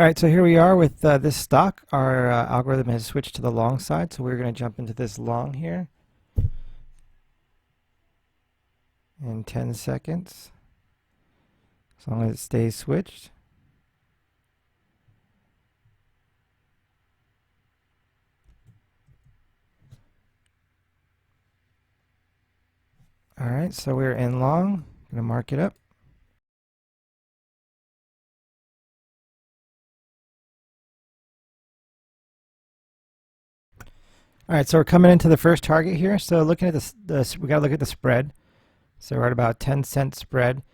All right, so here we are with this stock. Our algorithm has switched to the long side, so we're going to jump into this long here in 10 seconds, as long as it stays switched. All right, so we're in long. Going to mark it up. All right, so we're coming into the first target here. So looking at this, we got to look at the spread. So we're at about 10-cent spread.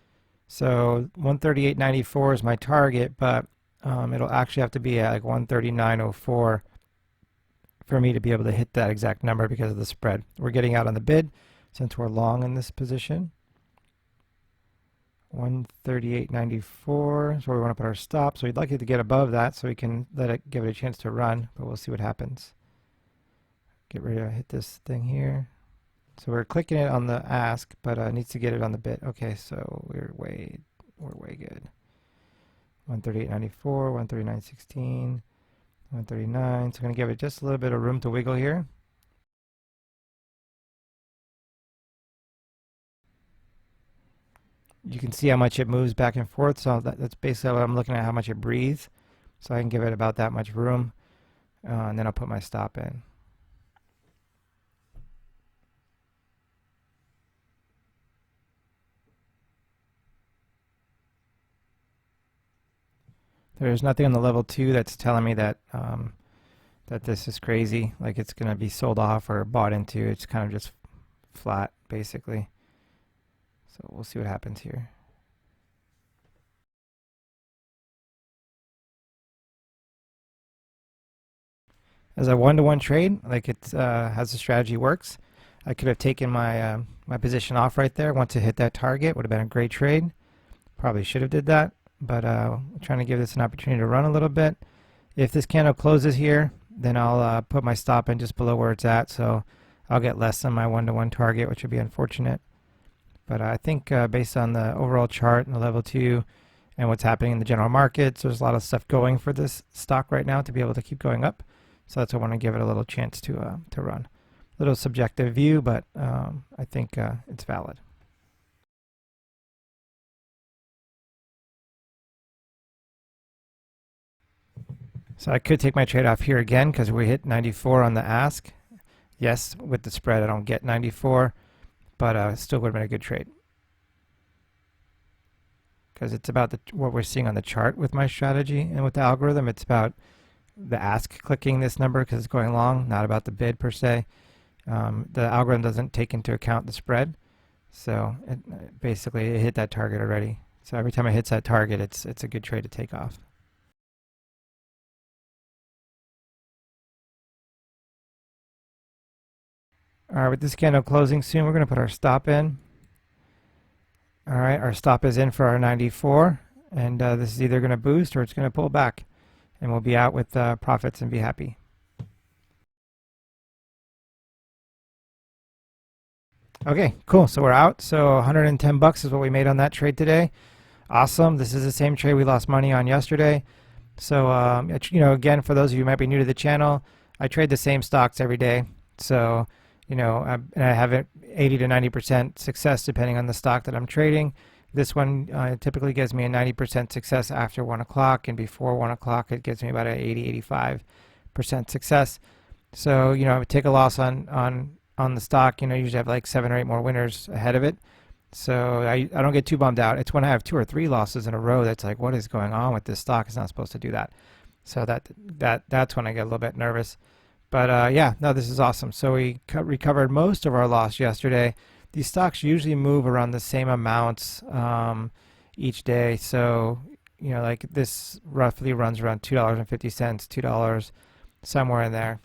So 138.94 is my target, but it'll actually have to be at like 139.04 for me to be able to hit that exact number because of the spread. We're getting out on the bid since we're long in this position. 138.94 is where we want to put our stop. So we'd like it to get above that so we can give it a chance to run, but we'll see what happens. Get ready to hit this thing here. So we're clicking it on the ask, but it needs to get it on the bid. Okay, so we're way good. 138.94, 139.16, 139. So I'm going to give it just a little bit of room to wiggle here. You can see how much it moves back and forth. So that's basically what I'm looking at, how much it breathes. So I can give it about that much room. And then I'll put my stop in. There's nothing on the level 2 that's telling me that that this is crazy, like it's going to be sold off or bought into. It's kind of just flat, basically. So we'll see what happens here. As a one-to-one trade, like it has the strategy works. I could have taken my my position off right there once it hit that target. Would have been a great trade. Probably should have did that, but trying to give this an opportunity to run a little bit. If this candle closes here, then I'll put my stop in just below where it's at, so I'll get less than my one-to-one target, which would be unfortunate. But I think based on the overall chart and the level 2 and what's happening in the general markets, there's a lot of stuff going for this stock right now to be able to keep going up. So that's why I want to give it a little chance to run. A little subjective view, but I think it's valid. So I could take my trade off here again because we hit 94 on the ask. Yes, with the spread I don't get 94, but still would have been a good trade. Because it's about what we're seeing on the chart with my strategy and with the algorithm. It's about the ask clicking this number because it's going long, not about the bid per se. The algorithm doesn't take into account the spread. So basically it hit that target already. So every time it hits that target, it's a good trade to take off. All right, with this candle closing soon, we're going to put our stop in. All right, our stop is in for our 94, and this is either going to boost or it's going to pull back, and we'll be out with profits and be happy. Okay, cool. So we're out. So 110 bucks is what we made on that trade today. Awesome. This is the same trade we lost money on yesterday. So again, for those of you who might be new to the channel, I trade the same stocks every day. So and I have 80 to 90% success depending on the stock that I'm trading. This one typically gives me a 90% success after 1 o'clock, and before 1 o'clock it gives me about an 80-85% success. So I would take a loss on the stock. Usually have like 7 or 8 more winners ahead of it. So I don't get too bummed out. It's when I have 2 or 3 losses in a row that's like, what is going on with this stock? It's not supposed to do that. So that's when I get a little bit nervous. But yeah, no, this is awesome. So we recovered most of our loss yesterday. These stocks usually move around the same amounts each day. So like this roughly runs around $2.50, $2, somewhere in there.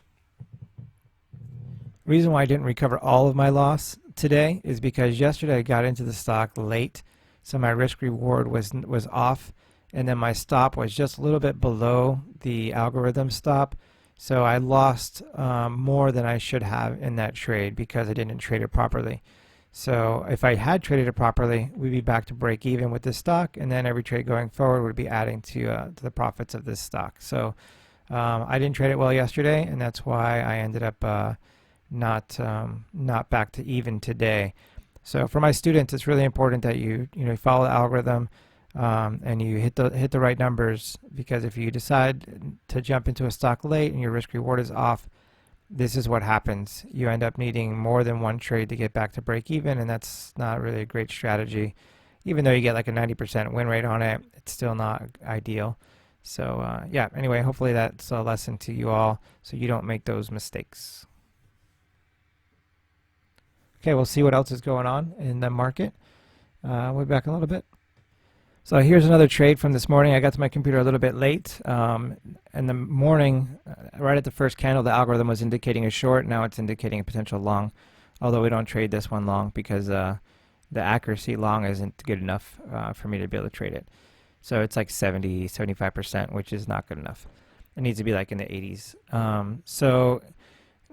Reason why I didn't recover all of my loss today is because yesterday I got into the stock late, so my risk reward was off, and then my stop was just a little bit below the algorithm stop. So I lost more than I should have in that trade because I didn't trade it properly. So if I had traded it properly, we'd be back to break even with this stock, and then every trade going forward would be adding to the profits of this stock. So I didn't trade it well yesterday, and that's why I ended up not back to even today. So for my students, it's really important that you follow the algorithm and you hit the right numbers, because if you decide to jump into a stock late and your risk reward is off, this is what happens. You end up needing more than one trade to get back to break even, and that's not really a great strategy. Even though you get like a 90% win rate on it, it's still not ideal. So yeah, anyway, hopefully that's a lesson to you all so you don't make those mistakes. Okay, we'll see what else is going on in the market. We'll be back in a little bit. So here's another trade from this morning. I got to my computer a little bit late. In the morning, right at the first candle, the algorithm was indicating a short. Now it's indicating a potential long, although we don't trade this one long because the accuracy long isn't good enough for me to be able to trade it. So it's like 70, 75%, which is not good enough. It needs to be like in the 80s.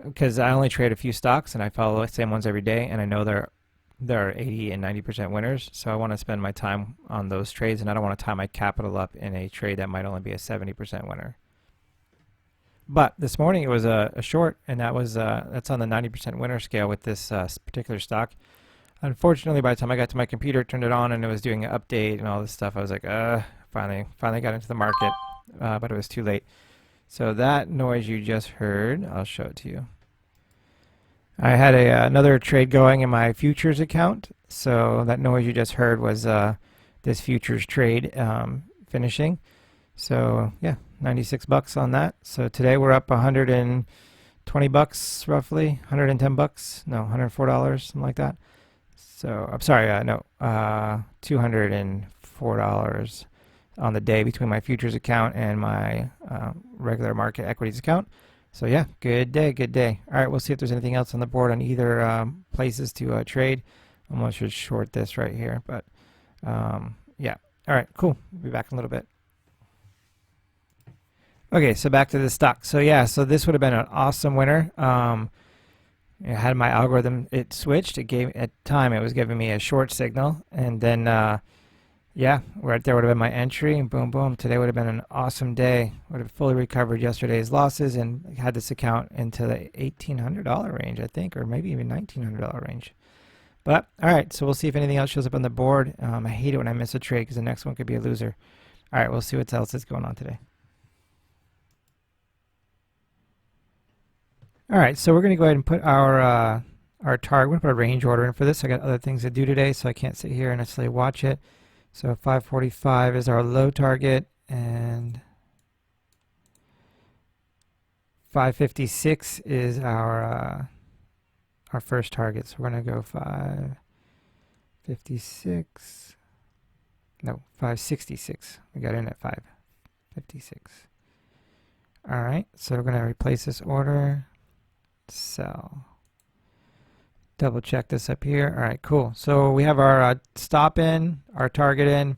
Because I only trade a few stocks and I follow the same ones every day, and I know there are 80 and 90% winners, so I want to spend my time on those trades, and I don't want to tie my capital up in a trade that might only be a 70% winner. But this morning it was a short, and that's on the 90% winner scale with this particular stock. Unfortunately, by the time I got to my computer, turned it on, and it was doing an update and all this stuff, I was like, finally got into the market, but it was too late. So that noise you just heard, I'll show it to you. I had another trade going in my futures account. So that noise you just heard was this futures trade finishing. So yeah, 96 bucks on that. So today we're up 120 bucks roughly, 110 bucks, no, $104, something like that. So I'm sorry, no, $204 on the day between my futures account and my regular market equities account. So yeah, good day, good day. All right, we'll see if there's anything else on the board on either places to trade. I almost should short this right here, but yeah. All right, cool. We'll be back in a little bit. Okay, so back to the stock. So yeah, so this would have been an awesome winner. It had my algorithm, it switched. It gave, at the time, it was giving me a short signal, and then yeah, right there would have been my entry, and boom, boom. Today would have been an awesome day. Would have fully recovered yesterday's losses and had this account into the $1,800 range, I think, or maybe even $1,900 range. But all right, so we'll see if anything else shows up on the board. I hate it when I miss a trade because the next one could be a loser. All right, we'll see what else is going on today. All right, so we're going to go ahead and put our target. We're going to put a range order in for this. I got other things to do today, so I can't sit here and necessarily watch it. So 545 is our low target, and 556 is our first target. So we're going to go 556. No, 566. We got in at 556. All right, so we're going to replace this order. Sell. Double check this up here. All right, cool. So we have our stop in, our target in.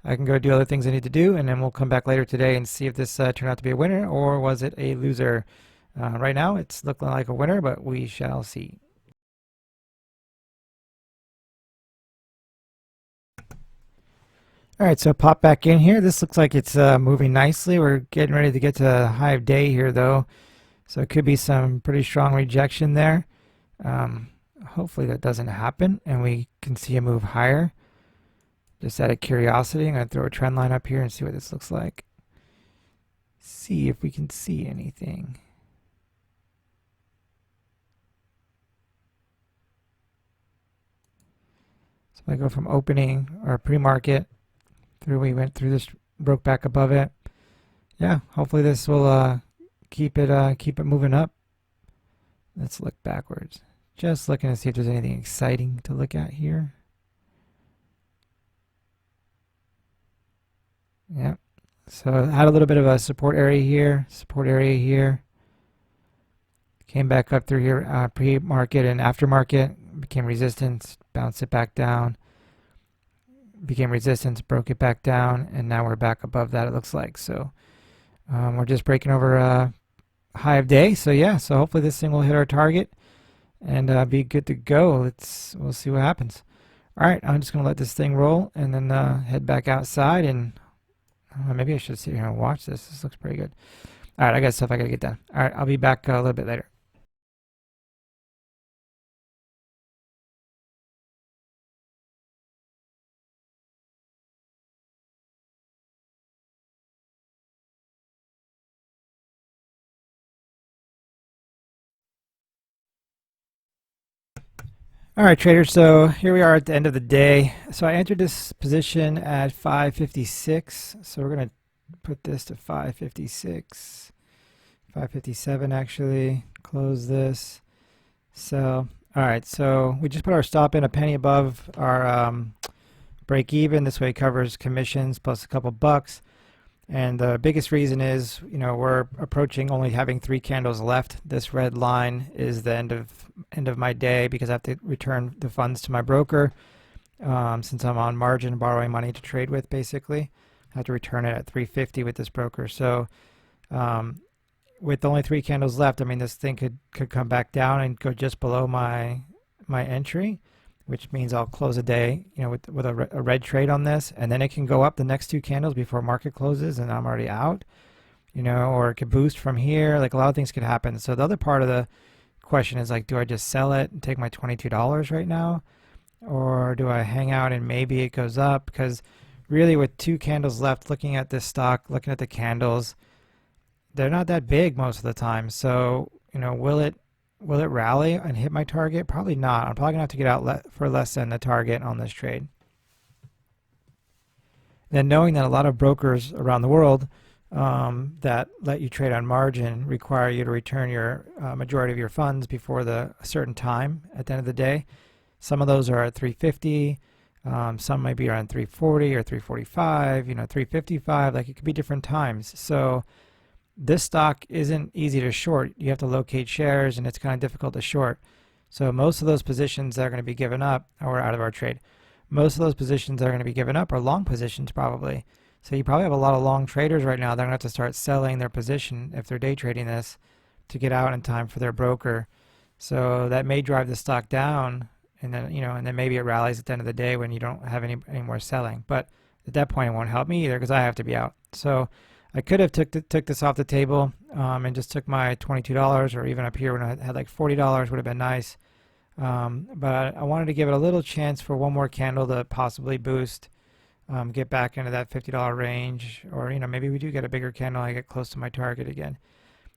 I can go do other things I need to do, and then we'll come back later today and see if this turned out to be a winner or was it a loser. Right now it's looking like a winner, but we shall see. All right, so pop back in here. This looks like it's moving nicely. We're getting ready to get to a high of day here, though. So it could be some pretty strong rejection there. Hopefully that doesn't happen and we can see a move higher. Just out of curiosity, I'm going to throw a trend line up here and see what this looks like. See if we can see anything. So if I go from opening or pre-market through, we went through this, broke back above it. Yeah, hopefully this will keep it moving up. Let's look backwards. Just looking to see if there's anything exciting to look at here. Yeah. So I had a little bit of a support area here. Came back up through here, pre-market and aftermarket, became resistance, bounced it back down, became resistance, broke it back down, and now we're back above that, it looks like. So we're just breaking over a high of day. So yeah, so hopefully this thing will hit our target. and be good to go. We'll see what happens. All right, I'm just gonna let this thing roll and then head back outside and maybe I should sit here and watch this. This looks pretty good. All right, I got stuff I gotta get done. All right, I'll be back a little bit later. All right, traders, so here we are at the end of the day. So I entered this position at 556. So we're going to put this to 556, 557 actually. Close this, sell. All right, so we just put our stop in a penny above our break even. This way it covers commissions plus a couple bucks. And the biggest reason is, we're approaching only having 3 candles left. This red line is the end of my day because I have to return the funds to my broker since I'm on margin borrowing money to trade with. Basically, I have to return it at 350 with this broker. So with only 3 candles left, I mean, this thing could come back down and go just below my entry, which means I'll close a day, with a red trade on this, and then it can go up the next 2 candles before market closes, and I'm already out, or it could boost from here. Like, a lot of things could happen. So the other part of the question is, like, do I just sell it and take my $22 right now, or do I hang out and maybe it goes up? Because really, with 2 candles left, looking at this stock, looking at the candles, they're not that big most of the time. So, will it rally and hit my target? Probably not. I'm probably going to have to get out for less than the target on this trade. Then, knowing that a lot of brokers around the world that let you trade on margin require you to return your majority of your funds before a certain time at the end of the day. Some of those are at 350. Some might be around 340 or 345, 355. Like, it could be different times. So this stock isn't easy to short. You have to locate shares, and it's kind of difficult to short. So most of those positions that are going to be given up are out of our trade. Most of those positions that are going to be given up are long positions probably. So you probably have a lot of long traders right now. They're going to have to start selling their position if they're day trading this to get out in time for their broker. So that may drive the stock down, and then maybe it rallies at the end of the day when you don't have any more selling. But at that point, it won't help me either because I have to be out. So I could have took this off the table and just took my $22, or even up here when I had like $40 would have been nice. But I wanted to give it a little chance for one more candle to possibly boost, get back into that $50 range, or maybe we do get a bigger candle and I get close to my target again.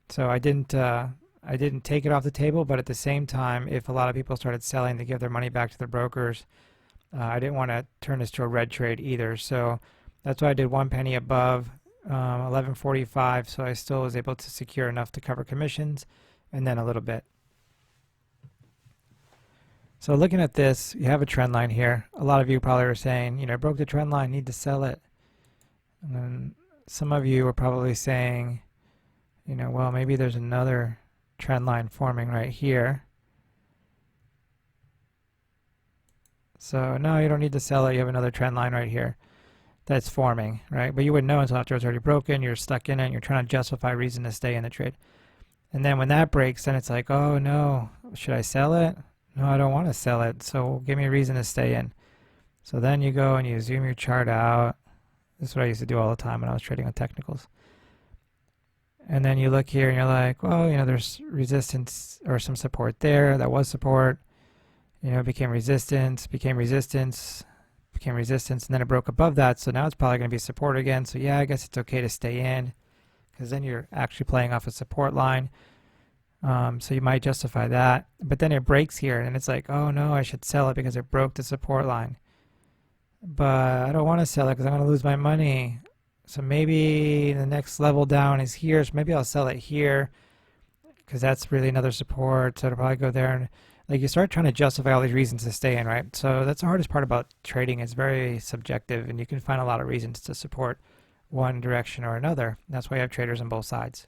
So I didn't take it off the table, but at the same time, if a lot of people started selling to give their money back to their brokers, I didn't want to turn this to a red trade either. So that's why I did 1 penny above 11.45, so I still was able to secure enough to cover commissions and then a little bit. So looking at this, you have a trend line here. A lot of you probably are saying, broke the trend line, need to sell it. And then some of you are probably saying, well, maybe there's another trend line forming right here. So no, you don't need to sell it. You have another trend line right here that's forming, right? But you wouldn't know until after it's already broken. You're stuck in it, and you're trying to justify reason to stay in the trade. And then when that breaks, then it's like, oh no, should I sell it? No, I don't want to sell it, so give me a reason to stay in. So then you go and you zoom your chart out. This is what I used to do all the time when I was trading on technicals. And then you look here and you're like, well, there's resistance or some support there. That was support. Became resistance, became resistance, became resistance, and then it broke above that. So now it's probably going to be support again. So yeah, I guess it's okay to stay in because then you're actually playing off a support line. So you might justify that. But then it breaks here and it's like, oh no, I should sell it because it broke the support line. But I don't want to sell it because I'm going to lose my money. So maybe the next level down is here. So maybe I'll sell it here because that's really another support. So it'll probably go there. And like, you start trying to justify all these reasons to stay in, right? So that's the hardest part about trading. It's very subjective, and you can find a lot of reasons to support one direction or another. That's why you have traders on both sides.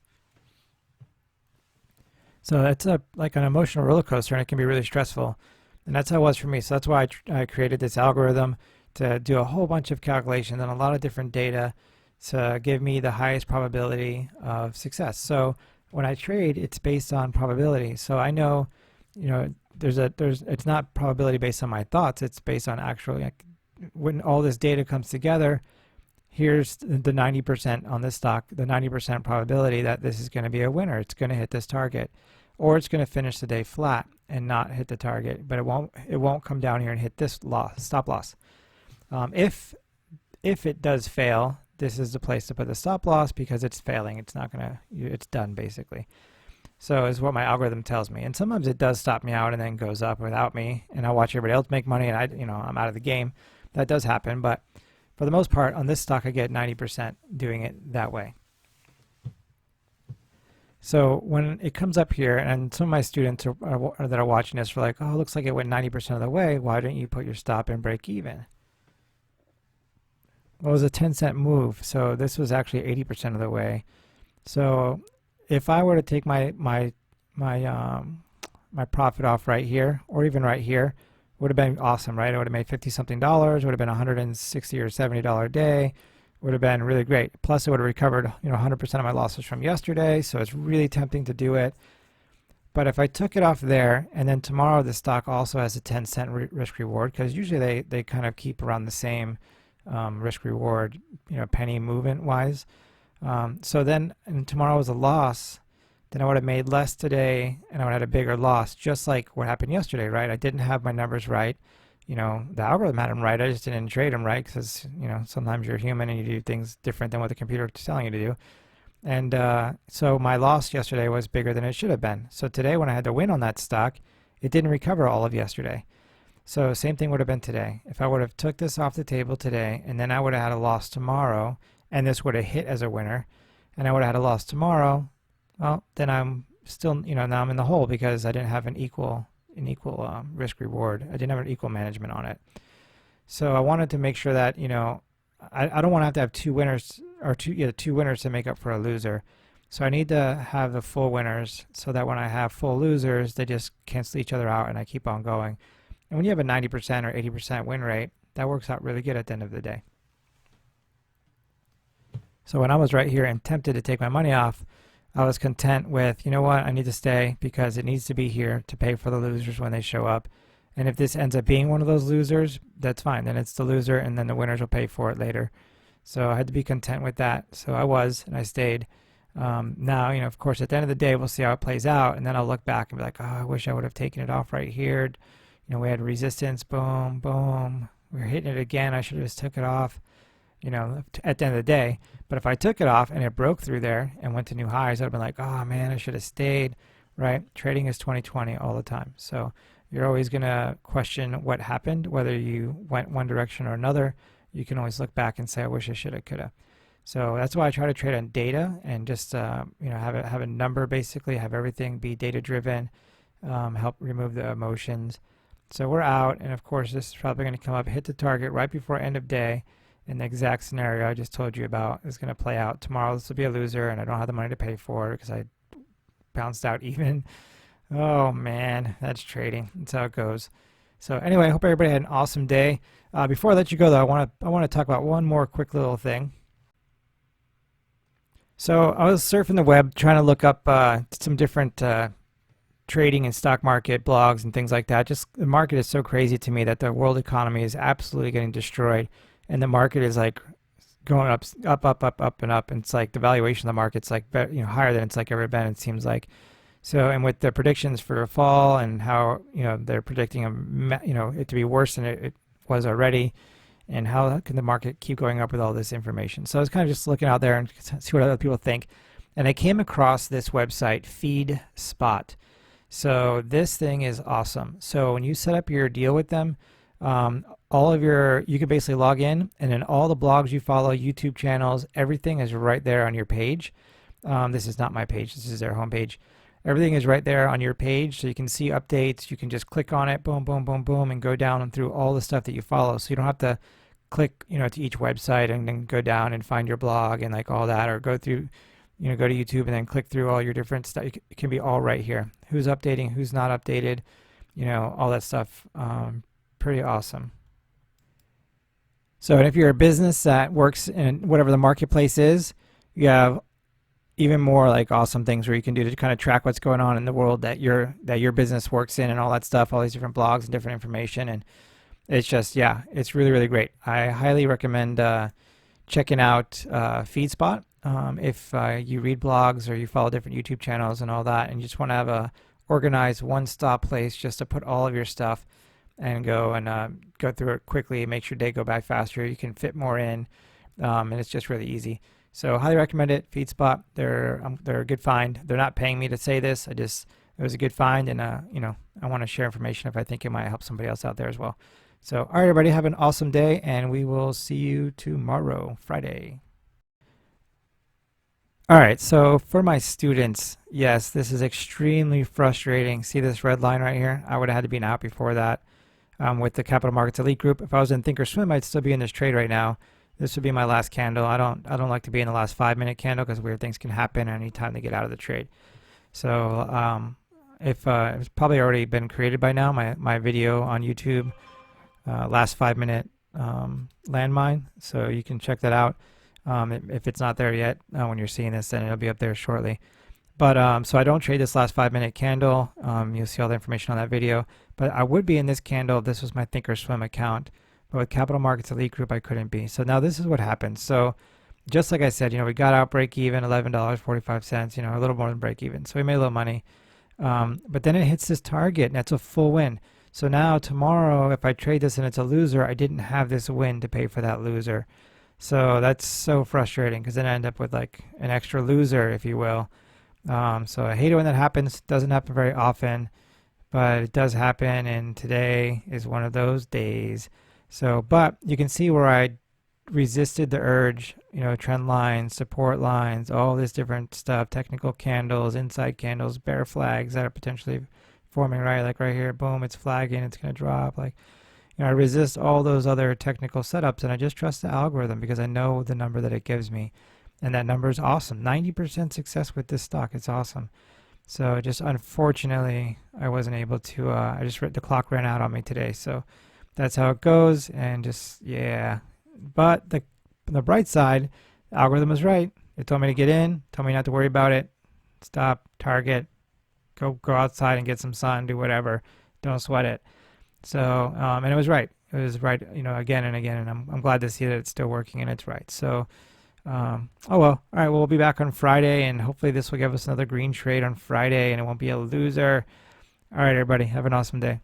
So that's like an emotional roller coaster, and it can be really stressful. And that's how it was for me. So that's why I created this algorithm to do a whole bunch of calculations and a lot of different data to give me the highest probability of success. So when I trade, it's based on probability. So I know it's not probability based on my thoughts. It's based on actual, like, when all this data comes together, here's the 90% on this stock, the 90% probability that this is going to be a winner. It's going to hit this target, or it's going to finish the day flat and not hit the target, but it won't come down here and hit this stop loss. If it does fail, this is the place to put the stop loss because it's failing. It's not going to, it's done basically. So is what my algorithm tells me. And sometimes it does stop me out and then goes up without me, and I watch everybody else make money and I'm out of the game. That does happen, but for the most part on this stock I get 90% doing it that way. So when it comes up here, and some of my students that are watching this are like, oh, it looks like it went 90% of the way. Why didn't you put your stop and break even? Well, it was a 10-cent move, so this was actually 80% of the way. So if I were to take my profit off right here, or even right here, would have been awesome, right? It would have made $50-something, would have been a $160 or $70 day, would have been really great. Plus, it would have recovered 100% of my losses from yesterday, so it's really tempting to do it. But if I took it off there, and then tomorrow the stock also has a 10-cent risk reward, because usually they kind of keep around the same risk reward, penny movement wise. So then, and tomorrow was a loss, then I would have made less today and I would have had a bigger loss, just like what happened yesterday, right? I didn't have my numbers right. The algorithm had them right. I just didn't trade them right because, sometimes you're human and you do things different than what the computer is telling you to do. And so my loss yesterday was bigger than it should have been. So today when I had to win on that stock, it didn't recover all of yesterday. So same thing would have been today. If I would have took this off the table today and then I would have had a loss tomorrow and this would have hit as a winner and I would have had a loss tomorrow, well, then I'm still, now I'm in the hole because I didn't have an equal risk reward. I didn't have an equal management on it. So I wanted to make sure that, I don't want to have two winners or two winners to make up for a loser. So I need to have the full winners so that when I have full losers, they just cancel each other out and I keep on going. And when you have a 90% or 80% win rate, that works out really good at the end of the day. So when I was right here and tempted to take my money off, I was content with, you know what, I need to stay because it needs to be here to pay for the losers when they show up. And if this ends up being one of those losers, that's fine. Then it's the loser and then the winners will pay for it later. So I had to be content with that. So I was, and I stayed. Now, of course, at the end of the day, we'll see how it plays out. And then I'll look back and be like, oh, I wish I would have taken it off right here. We had resistance, boom, boom. We were hitting it again. I should have just took it off, at the end of the day. But if I took it off and it broke through there and went to new highs, I'd have been like, oh man, I should have stayed, right? Trading is 20/20 all the time. So you're always going to question what happened, whether you went one direction or another. You can always look back and say, I wish I should have, could have. So that's why I try to trade on data and just, have a number, basically, have everything be data driven, help remove the emotions. So we're out, and of course this is probably going to come up, hit the target right before end of day, and the exact scenario I just told you about is going to play out. Tomorrow this will be a loser, and I don't have the money to pay for it because I bounced out even. Oh man, that's trading. That's how it goes. So anyway, I hope everybody had an awesome day. Before I let you go though, I want to talk about one more quick little thing. So I was surfing the web trying to look up some different trading and stock market blogs and things like that. Just the market is so crazy to me that the world economy is absolutely getting destroyed, and the market is like going up, and up. And it's like the valuation of the market's like higher than it's like ever been. It seems like. So, and with the predictions for fall and how they're predicting it to be worse than it was already, and how can the market keep going up with all this information? So I was kind of just looking out there and see what other people think, and I came across this website, FeedSpot. So this thing is awesome. So when you set up your deal with them, you can basically log in, and then all the blogs you follow, YouTube channels, everything is right there on your page. This is not my page. This is their homepage. Everything is right there on your page, so you can see updates. You can just click on it, boom, boom, boom, boom, and go down and through all the stuff that you follow. So you don't have to click, to each website and then go down and find your blog and like all that, or go through, go to YouTube and then click through all your different stuff. It can be all right here. Who's updating, who's not updated, all that stuff. Pretty awesome. So, and if you're a business that works in whatever the marketplace is, you have even more like awesome things where you can do to kind of track what's going on in the world that your business works in and all that stuff, all these different blogs and different information. And it's just, yeah, it's really, really great. I highly recommend checking out FeedSpot. If you read blogs or you follow different YouTube channels and all that, and you just want to have a organized one-stop place just to put all of your stuff and go through it quickly, makes your day go by faster. You can fit more in, and it's just really easy. So highly recommend it. FeedSpot, they're a good find. They're not paying me to say this. It was a good find, and I want to share information if I think it might help somebody else out there as well. So, all right, everybody, have an awesome day, and we will see you tomorrow, Friday. All right, so for my students, yes, this is extremely frustrating. See this red line right here? I would have had to be out before that with the Capital Markets Elite Group. If I was in Thinkorswim, I'd still be in this trade right now. This would be my last candle. I don't like to be in the last 5-minute candle because weird things can happen. I need time to get out of the trade. So if it's probably already been created by now, my video on YouTube, last 5-minute landmine. So you can check that out. If it's not there yet, when you're seeing this, then it'll be up there shortly. But so I don't trade this last 5-minute candle. You'll see all the information on that video. But I would be in this candle if this was my Thinkorswim account. But with Capital Markets Elite Group, I couldn't be. So now this is what happened. So just like I said, we got out break even, $11.45, a little more than break even. So we made a little money. But then it hits this target, and that's a full win. So now tomorrow, if I trade this and it's a loser, I didn't have this win to pay for that loser. So that's so frustrating because then I end up with like an extra loser, if you will. So I hate it when that happens. It doesn't happen very often, but it does happen, and today is one of those days. So, but you can see where I resisted the urge, trend lines, support lines, all this different stuff, technical candles, inside candles, bear flags that are potentially forming, right? Like right here, boom, it's flagging, it's going to drop. Like, I resist all those other technical setups, and I just trust the algorithm because I know the number that it gives me. And that number is awesome. 90% success with this stock. It's awesome. So just unfortunately, I wasn't able to, the clock ran out on me today. So that's how it goes. And just, yeah. But on the bright side, the algorithm was right. It told me to get in, told me not to worry about it. Stop, target, go outside and get some sun, do whatever. Don't sweat it. So, and it was right. It was right, again and again. And I'm glad to see that it's still working and it's right. So, oh well. All right, well, we'll be back on Friday, and hopefully this will give us another green trade on Friday, and it won't be a loser. All right, everybody, have an awesome day.